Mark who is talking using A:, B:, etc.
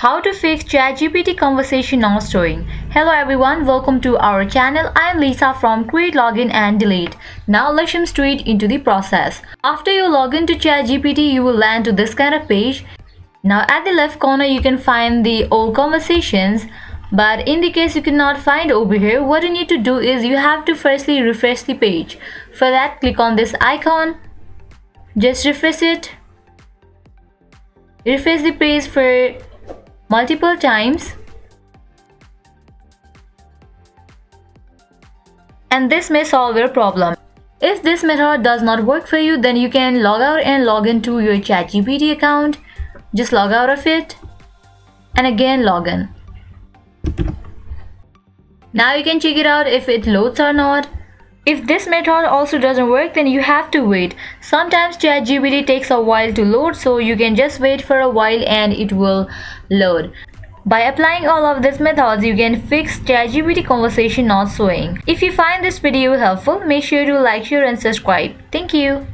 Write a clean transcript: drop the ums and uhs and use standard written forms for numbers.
A: How to fix ChatGPT Conversation Not showing. Hello everyone, welcome to our channel. I am Lisa from Create, Login and Delete. Now let's jump straight into the process. After you log into ChatGPT, you will land to this kind of page. Now at the left corner you can find the old conversations, but in the case you cannot find over here, what you need to do is you have to firstly refresh the page. For that, click on this icon, just refresh it. Refresh the page for multiple times, and this may solve your problem. If this method does not work for you, then you can log out and log into your ChatGPT account. Just log out of it and again log in. Now you can check it out if it loads or not. If this method also doesn't work, then you have to wait. Sometimes ChatGPT takes a while to load, so you can just wait for a while and it will load. By applying all of these methods, you can fix ChatGPT conversation not showing. If you find this video helpful, make sure to like, share and subscribe. Thank you.